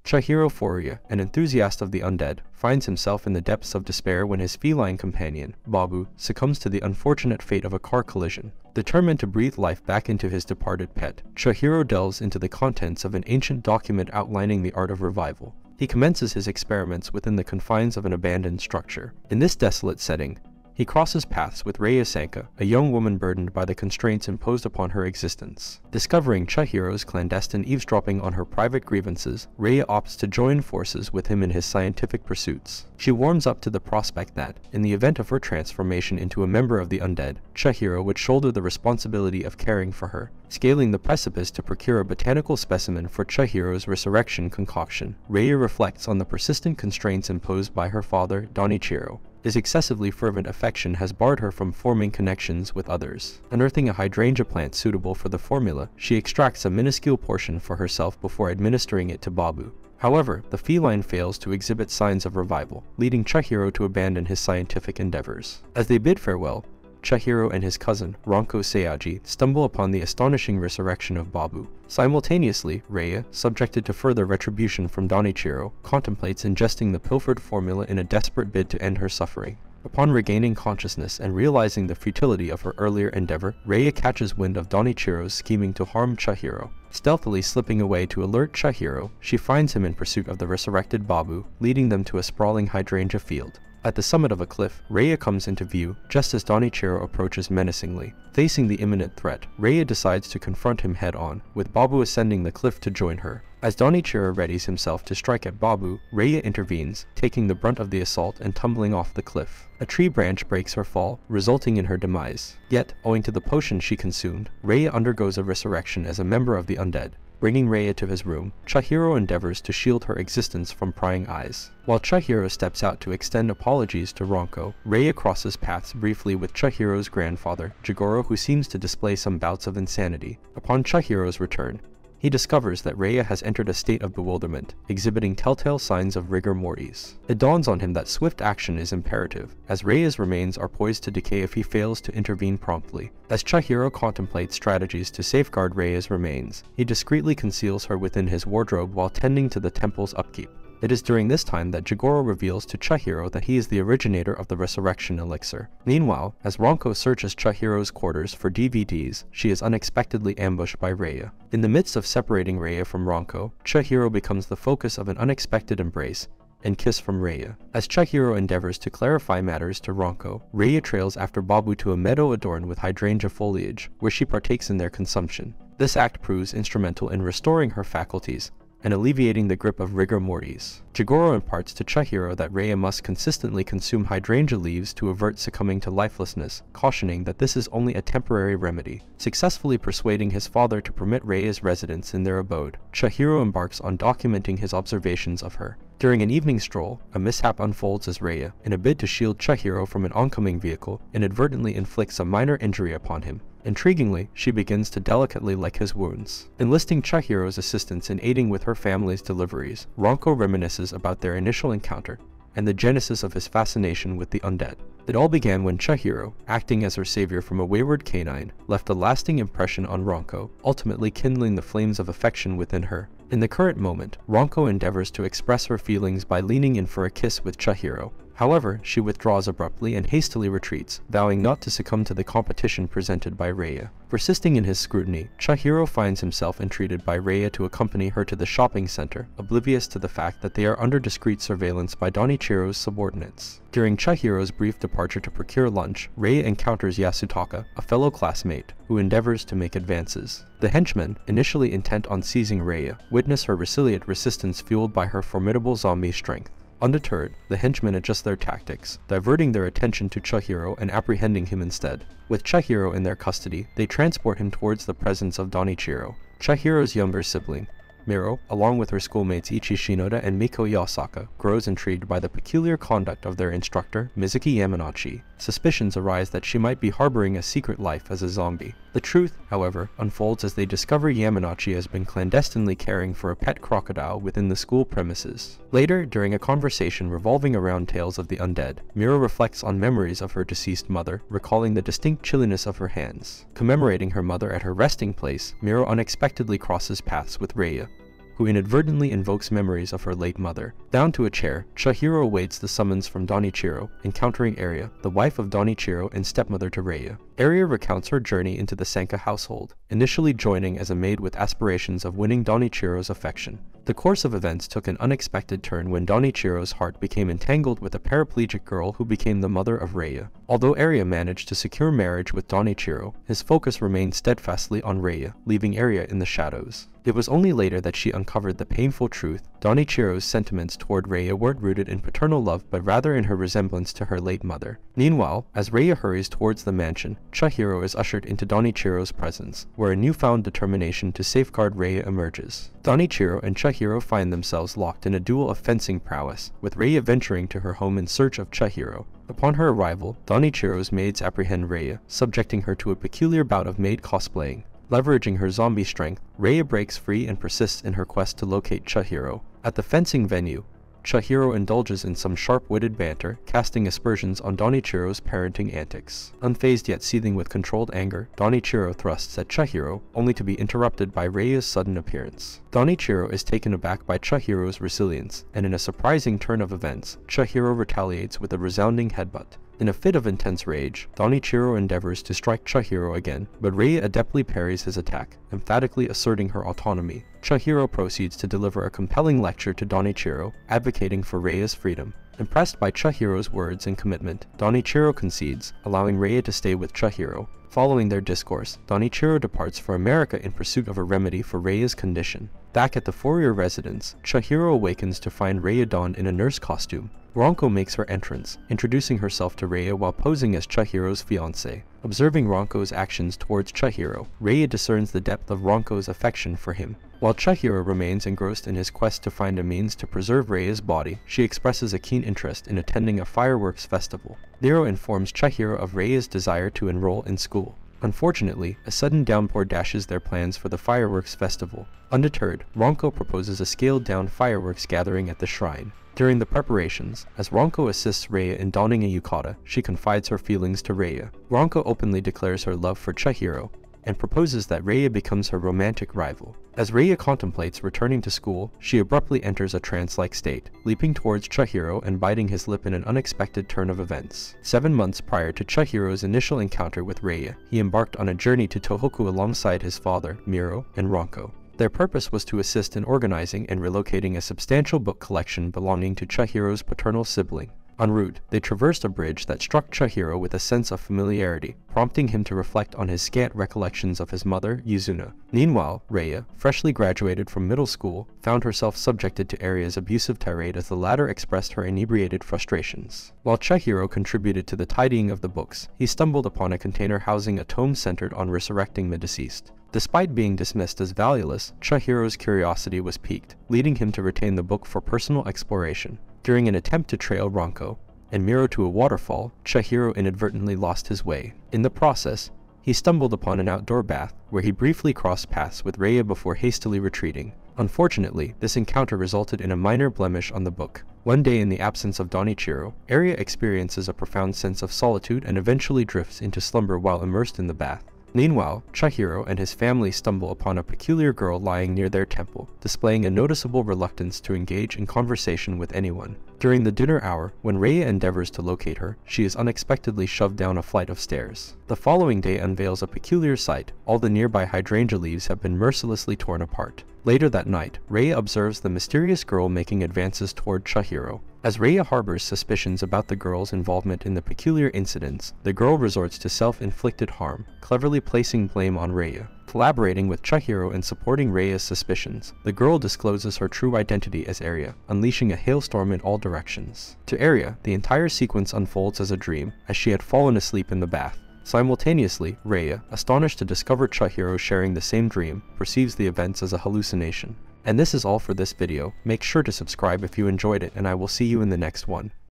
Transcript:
Chihiro Furuya, an enthusiast of the undead, finds himself in the depths of despair when his feline companion, Babu, succumbs to the unfortunate fate of a car collision. Determined to breathe life back into his departed pet, Chihiro delves into the contents of an ancient document outlining the art of revival. He commences his experiments within the confines of an abandoned structure. In this desolate setting, he crosses paths with Raya Sanka, a young woman burdened by the constraints imposed upon her existence. Discovering Chihiro's clandestine eavesdropping on her private grievances, Raya opts to join forces with him in his scientific pursuits. She warms up to the prospect that, in the event of her transformation into a member of the undead, Chihiro would shoulder the responsibility of caring for her. Scaling the precipice to procure a botanical specimen for Chihiro's resurrection concoction, Raya reflects on the persistent constraints imposed by her father, Donichiro. His excessively fervent affection has barred her from forming connections with others. Unearthing a hydrangea plant suitable for the formula, she extracts a minuscule portion for herself before administering it to Babu. However, the feline fails to exhibit signs of revival, leading Chihiro to abandon his scientific endeavors. As they bid farewell, Chihiro and his cousin, Ranko Sayaji, stumble upon the astonishing resurrection of Babu. Simultaneously, Raya, subjected to further retribution from Donichiro, contemplates ingesting the pilfered formula in a desperate bid to end her suffering. Upon regaining consciousness and realizing the futility of her earlier endeavor, Raya catches wind of Donichiro's scheming to harm Chihiro. Stealthily slipping away to alert Chihiro, she finds him in pursuit of the resurrected Babu, leading them to a sprawling hydrangea field. At the summit of a cliff, Raya comes into view just as Donichiro approaches menacingly. Facing the imminent threat, Raya decides to confront him head-on, with Babu ascending the cliff to join her. As Donichiro readies himself to strike at Babu, Raya intervenes, taking the brunt of the assault and tumbling off the cliff. A tree branch breaks her fall, resulting in her demise. Yet, owing to the potion she consumed, Raya undergoes a resurrection as a member of the undead. Bringing Raya to his room, Chihiro endeavors to shield her existence from prying eyes. While Chihiro steps out to extend apologies to Ranko, Raya crosses paths briefly with Chihiro's grandfather, Jigoro, who seems to display some bouts of insanity. Upon Chihiro's return, he discovers that Raya has entered a state of bewilderment, exhibiting telltale signs of rigor mortis. It dawns on him that swift action is imperative, as Raya's remains are poised to decay if he fails to intervene promptly. As Chihiro contemplates strategies to safeguard Raya's remains, he discreetly conceals her within his wardrobe while tending to the temple's upkeep. It is during this time that Jigoro reveals to Chihiro that he is the originator of the resurrection elixir. Meanwhile, as Ranko searches Chihiro's quarters for DVDs, she is unexpectedly ambushed by Raya. In the midst of separating Raya from Ranko, Chihiro becomes the focus of an unexpected embrace and kiss from Raya. As Chihiro endeavors to clarify matters to Ranko, Raya trails after Babu to a meadow adorned with hydrangea foliage, where she partakes in their consumption. This act proves instrumental in restoring her faculties and alleviating the grip of rigor mortis. Jigoro imparts to Chihiro that Raya must consistently consume hydrangea leaves to avert succumbing to lifelessness, cautioning that this is only a temporary remedy. Successfully persuading his father to permit Raya's residence in their abode, Chihiro embarks on documenting his observations of her. During an evening stroll, a mishap unfolds as Raya, in a bid to shield Chihiro from an oncoming vehicle, inadvertently inflicts a minor injury upon him. Intriguingly, she begins to delicately lick his wounds. Enlisting Chihiro's assistance in aiding with her family's deliveries, Ranko reminisces about their initial encounter and the genesis of his fascination with the undead. It all began when Chihiro, acting as her savior from a wayward canine, left a lasting impression on Ranko, ultimately kindling the flames of affection within her. In the current moment, Ranko endeavors to express her feelings by leaning in for a kiss with Chihiro. However, she withdraws abruptly and hastily retreats, vowing not to succumb to the competition presented by Raya. Persisting in his scrutiny, Chihiro finds himself entreated by Raya to accompany her to the shopping center, oblivious to the fact that they are under discreet surveillance by Donichiro's subordinates. During Chihiro's brief departure to procure lunch, Raya encounters Yasutaka, a fellow classmate, who endeavors to make advances. The henchmen, initially intent on seizing Raya, witness her resilient resistance fueled by her formidable zombie strength. Undeterred, the henchmen adjust their tactics, diverting their attention to Chihiro and apprehending him instead. With Chihiro in their custody, they transport him towards the presence of Donichiro. Chihiro's younger sibling, Miro, along with her schoolmates Ichi Shinoda and Miko Yasaka, grows intrigued by the peculiar conduct of their instructor, Mizuki Yamanouchi. Suspicions arise that she might be harboring a secret life as a zombie. The truth, however, unfolds as they discover Yamanouchi has been clandestinely caring for a pet crocodile within the school premises. Later, during a conversation revolving around tales of the undead, Miro reflects on memories of her deceased mother, recalling the distinct chilliness of her hands. Commemorating her mother at her resting place, Miro unexpectedly crosses paths with Raya. who inadvertently invokes memories of her late mother. Down to a chair, Chihiro awaits the summons from Donichiro, encountering Aria, the wife of Donichiro and stepmother to Rei. Aria recounts her journey into the Sanka household, initially joining as a maid with aspirations of winning Donichiro's affection. The course of events took an unexpected turn when Donichiro's heart became entangled with a paraplegic girl who became the mother of Rei. Although Aria managed to secure marriage with Donichiro, his focus remained steadfastly on Rei, leaving Aria in the shadows. It was only later that she uncovered the painful truth. Donichiro's sentiments toward Rei weren't rooted in paternal love but rather in her resemblance to her late mother. Meanwhile, as Rei hurries towards the mansion, Chihiro is ushered into Donichiro's presence, where a newfound determination to safeguard Rei emerges. Donichiro and Chihiro find themselves locked in a duel of fencing prowess, with Rei venturing to her home in search of Chihiro. Upon her arrival, Donichiro's maids apprehend Rei, subjecting her to a peculiar bout of maid cosplaying. Leveraging her zombie strength, Rei breaks free and persists in her quest to locate Chihiro. At the fencing venue, Chihiro indulges in some sharp-witted banter, casting aspersions on Donichiro's parenting antics. Unfazed yet seething with controlled anger, Donichiro thrusts at Chihiro, only to be interrupted by Rei's sudden appearance. Donichiro is taken aback by Chihiro's resilience, and in a surprising turn of events, Chihiro retaliates with a resounding headbutt. In a fit of intense rage, Donichiro endeavors to strike Chihiro again, but Rei adeptly parries his attack, emphatically asserting her autonomy. Chihiro proceeds to deliver a compelling lecture to Donichiro, advocating for Rei's freedom. Impressed by Chihiro's words and commitment, Donichiro concedes, allowing Rei to stay with Chihiro. Following their discourse, Donichiro departs for America in pursuit of a remedy for Rei's condition. Back at the Fourier residence, Chihiro awakens to find Rei donned in a nurse costume. Ronko makes her entrance, introducing herself to Rei while posing as Chihiro's fiancée. Observing Ronko's actions towards Chihiro, Rei discerns the depth of Ronko's affection for him. While Chihiro remains engrossed in his quest to find a means to preserve Rei's body, she expresses a keen interest in attending a fireworks festival. Nero informs Chihiro of Rei's desire to enroll in school. Unfortunately, a sudden downpour dashes their plans for the fireworks festival. Undeterred, Ronko proposes a scaled-down fireworks gathering at the shrine. During the preparations, as Ronko assists Rei in donning a yukata, she confides her feelings to Rei. Ronko openly declares her love for Chihiro, and proposes that Rei becomes her romantic rival. As Rei contemplates returning to school, she abruptly enters a trance-like state, leaping towards Chihiro and biting his lip in an unexpected turn of events. 7 months prior to Chihiro's initial encounter with Rei, he embarked on a journey to Tohoku alongside his father, Miro, and Ronko. Their purpose was to assist in organizing and relocating a substantial book collection belonging to Chihiro's paternal sibling. En route, they traversed a bridge that struck Chihiro with a sense of familiarity, prompting him to reflect on his scant recollections of his mother, Yuzuna. Meanwhile, Rei, freshly graduated from middle school, found herself subjected to Aria's abusive tirade as the latter expressed her inebriated frustrations. While Chihiro contributed to the tidying of the books, he stumbled upon a container housing a tome centered on resurrecting the deceased. Despite being dismissed as valueless, Chihiro's curiosity was piqued, leading him to retain the book for personal exploration. During an attempt to trail Ronko and Miro to a waterfall, Chihiro inadvertently lost his way. In the process, he stumbled upon an outdoor bath, where he briefly crossed paths with Rei before hastily retreating. Unfortunately, this encounter resulted in a minor blemish on the book. One day in the absence of Donichiro, Aria experiences a profound sense of solitude and eventually drifts into slumber while immersed in the bath. Meanwhile, Chihiro and his family stumble upon a peculiar girl lying near their temple, displaying a noticeable reluctance to engage in conversation with anyone. During the dinner hour, when Rei endeavors to locate her, she is unexpectedly shoved down a flight of stairs. The following day unveils a peculiar sight. All the nearby hydrangea leaves have been mercilessly torn apart. Later that night, Rei observes the mysterious girl making advances toward Chihiro. As Rei harbors suspicions about the girl's involvement in the peculiar incidents, the girl resorts to self-inflicted harm, cleverly placing blame on Rei. Collaborating with Chihiro and supporting Rei's suspicions, the girl discloses her true identity as Aria, unleashing a hailstorm in all directions. To Aria, the entire sequence unfolds as a dream, as she had fallen asleep in the bath. Simultaneously, Rei, astonished to discover Chihiro sharing the same dream, perceives the events as a hallucination. And this is all for this video. Make sure to subscribe if you enjoyed it, and I will see you in the next one.